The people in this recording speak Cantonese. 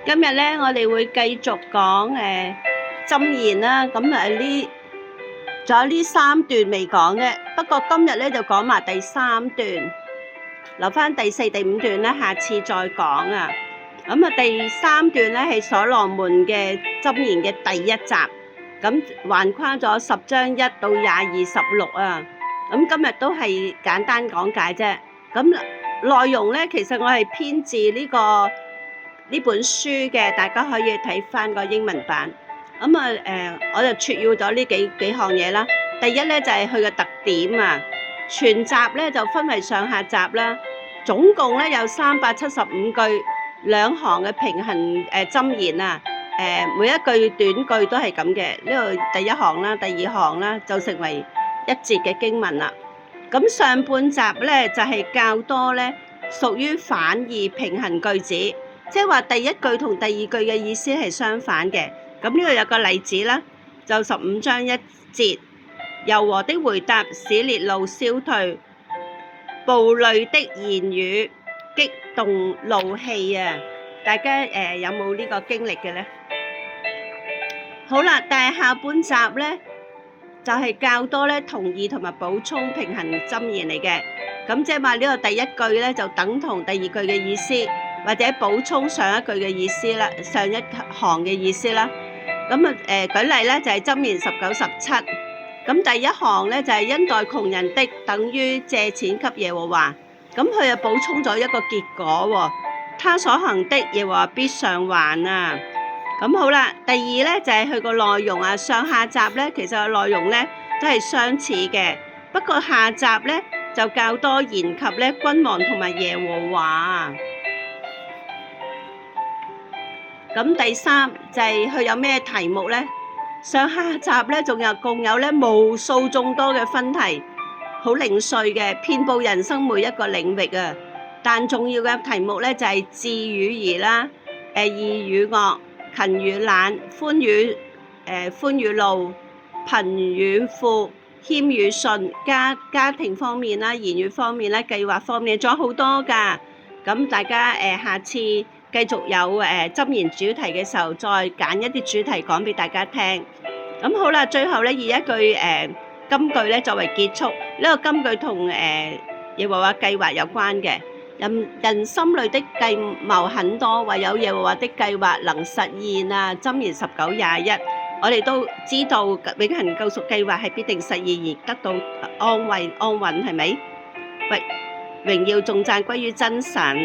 今日咧，我哋會繼續講箴言啦。咁仲有呢三段未講嘅。不過今日咧就講埋第三段，留翻第四、第五段咧，下次再講啊。咁啊，第三段咧係所羅門嘅箴言嘅第一集，咁橫跨咗10章1到22、16啊。咁今日都係簡單講解啫。咁內容咧，其實我係編自呢本書嘅，大家可以睇翻個英文版。咁啊我就撮要咗呢幾項嘢啦。第一咧就係佢嘅特點啊。全集咧就分為上下集啦，總共咧有375句，2行嘅平衡箴言啊。每一句短句都係咁嘅。呢度第一行啦，第二行啦，就成為一節嘅經文啦。咁上半集咧就係較多咧屬於反義平衡句子，即係話第一句同第二句嘅意思係相反嘅。咁呢度有個例子啦，就15章1節，柔和的回答使烈怒消退，暴戾的言語激動怒氣啊！大家有冇呢個經歷嘅呢？好啦，但係下半集呢，就係較多咧同義同埋補充平衡箴言嚟嘅。咁即係話呢個第一句咧就等同第二句嘅意思，或者補充上一句嘅意思啦，上一行嘅意思啦。咁啊舉例咧就係箴言19、17。咁第一行咧就係恩待窮人的等於借錢給耶和華。咁佢又補充咗一個結果喎，他所行的耶和華必償還啊。咁好啦，第二咧就係佢個內容啊，上下集咧其實個內容咧都係相似嘅，不過下集咧就較多言及咧君王同埋耶和華。咁第三就係佢有咩題目咧？上下集咧仲有共有咧無數眾多嘅分題，好零碎嘅，遍佈人生每一個領域啊。但重要嘅題目咧就係智與疑啦，義與惡，勤與懶，寬與怒，貧與富，謙與遜，家庭方面啦，言語方面啦，計劃方面，仲有好多噶。咁大家下次繼續有箴言主題嘅時候，再揀一啲主題講俾大家聽。咁好啦，最後咧以一句金句咧作為結束。呢個金句同耶和華計劃有關嘅。人心裏的計謀很多，唯有耶和華的計劃能實現啊。箴言19:21，我哋都知道永恆救贖計劃係必定實現而得到安穩，係咪？喂，榮耀頌讚歸於真神。